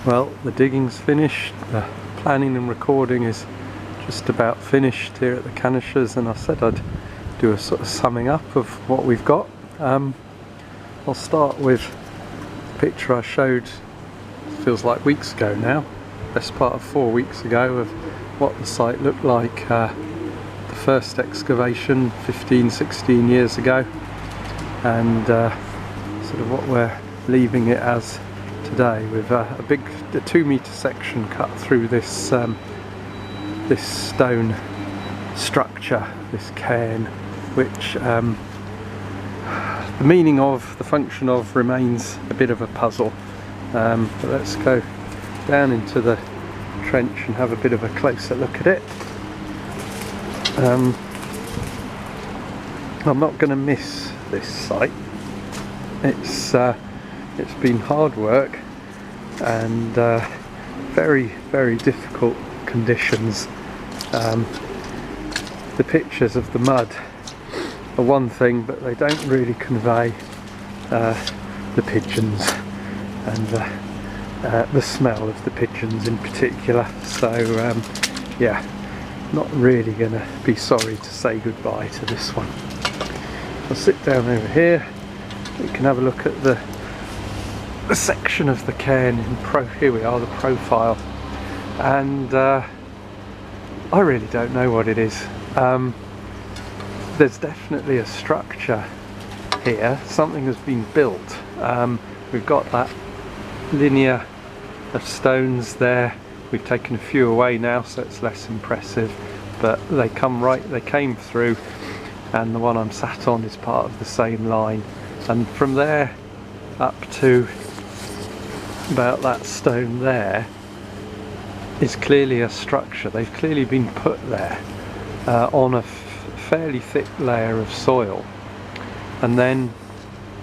Well, the digging's finished, the planning and recording is just about finished here at the Canichers, and I said I'd do a sort of summing up of what we've got. I'll start with the picture I showed, feels like weeks ago now, best part of 4 weeks ago, of what the site looked like the first excavation 15-16 years ago, and sort of what we're leaving it as today, with a 2 metre section cut through this this stone structure, this cairn, which the meaning of, the function of, remains a bit of a puzzle. But let's go down into the trench and have a bit of a closer look at it. I'm not going to miss this site. It's been hard work and very, very difficult conditions. The pictures of the mud are one thing, but they don't really convey the pigeons and the smell of the pigeons in particular. So yeah, not really going to be sorry to say goodbye to this one. I'll sit down over here. We can have a look at the section of the cairn in here we are, the profile, and I really don't know what it is. There's definitely a structure here, something has been built. We've got that linear of stones there. We've taken a few away now, so it's less impressive, but they came through, and the one I'm sat on is part of the same line, and from there up to about that stone there is clearly a structure. They've clearly been put there on a fairly thick layer of soil, and then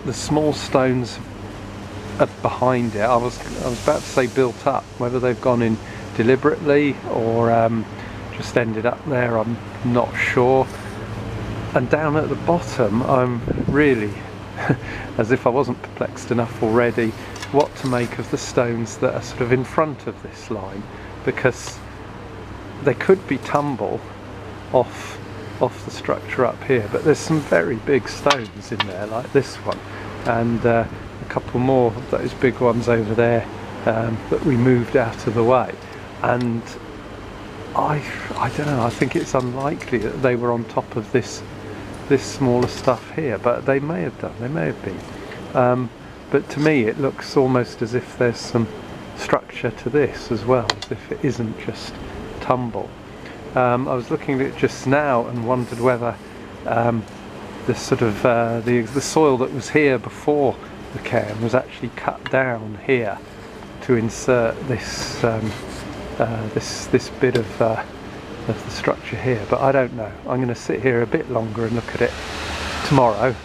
the small stones behind it, I was about to say built up. Whether they've gone in deliberately or just ended up there, I'm not sure. And down at the bottom, I'm really as if I wasn't perplexed enough already, what to make of the stones that are sort of in front of this line, because they could be tumble off the structure up here, but there's some very big stones in there, like this one, and a couple more of those big ones over there that we moved out of the way. And I don't know, I think it's unlikely that they were on top of this smaller stuff here, but they may have done, they may have been. But to me it looks almost as if there's some structure to this as well, as if it isn't just tumble. I was looking at it just now and wondered whether the sort of the soil that was here before the cairn was actually cut down here to insert this this bit of the structure here, but I don't know. I'm going to sit here a bit longer and look at it tomorrow.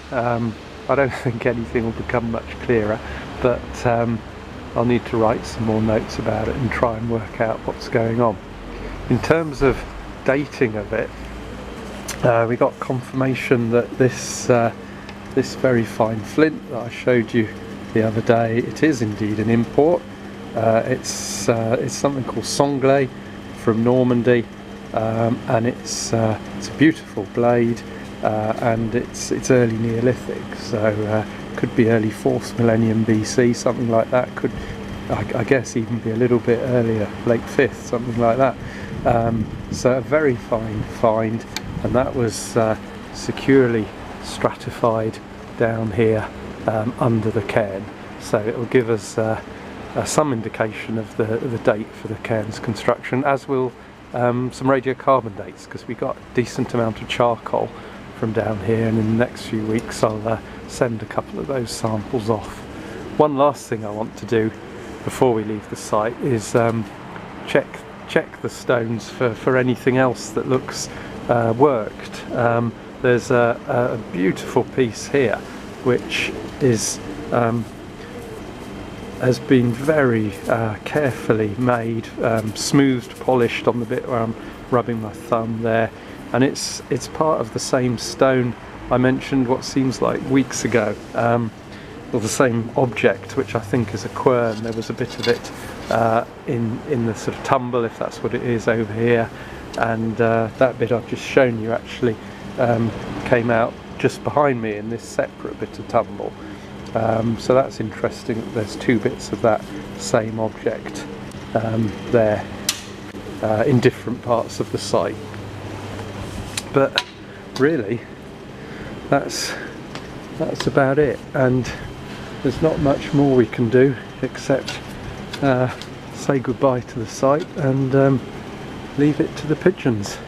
I don't think anything will become much clearer, but I'll need to write some more notes about it and try and work out what's going on. In terms of dating of it, we got confirmation that this very fine flint that I showed you the other day, it is indeed an import. It's something called sanglé from Normandy, and it's a beautiful blade, and it's early Neolithic, so could be early 4th millennium BC, something like that. Could, I guess, even be a little bit earlier, late 5th, something like that. So a very fine find, and that was securely stratified down here under the cairn. So it will give us some indication of the date for the cairn's construction, as will some radiocarbon dates, because we got a decent amount of charcoal from down here, and in the next few weeks I'll send a couple of those samples off. One last thing I want to do before we leave the site is check the stones for anything else that looks worked. There's a beautiful piece here which is has been very carefully made, smoothed, polished on the bit where I'm rubbing my thumb there, and it's part of the same stone I mentioned what seems like weeks ago, or the same object, which I think is a quern. There was a bit of it in the sort of tumble, if that's what it is over here, and that bit I've just shown you actually came out just behind me in this separate bit of tumble. So that's interesting that there's two bits of that same object there in different parts of the site. But really that's about it, and there's not much more we can do except say goodbye to the site and leave it to the pigeons.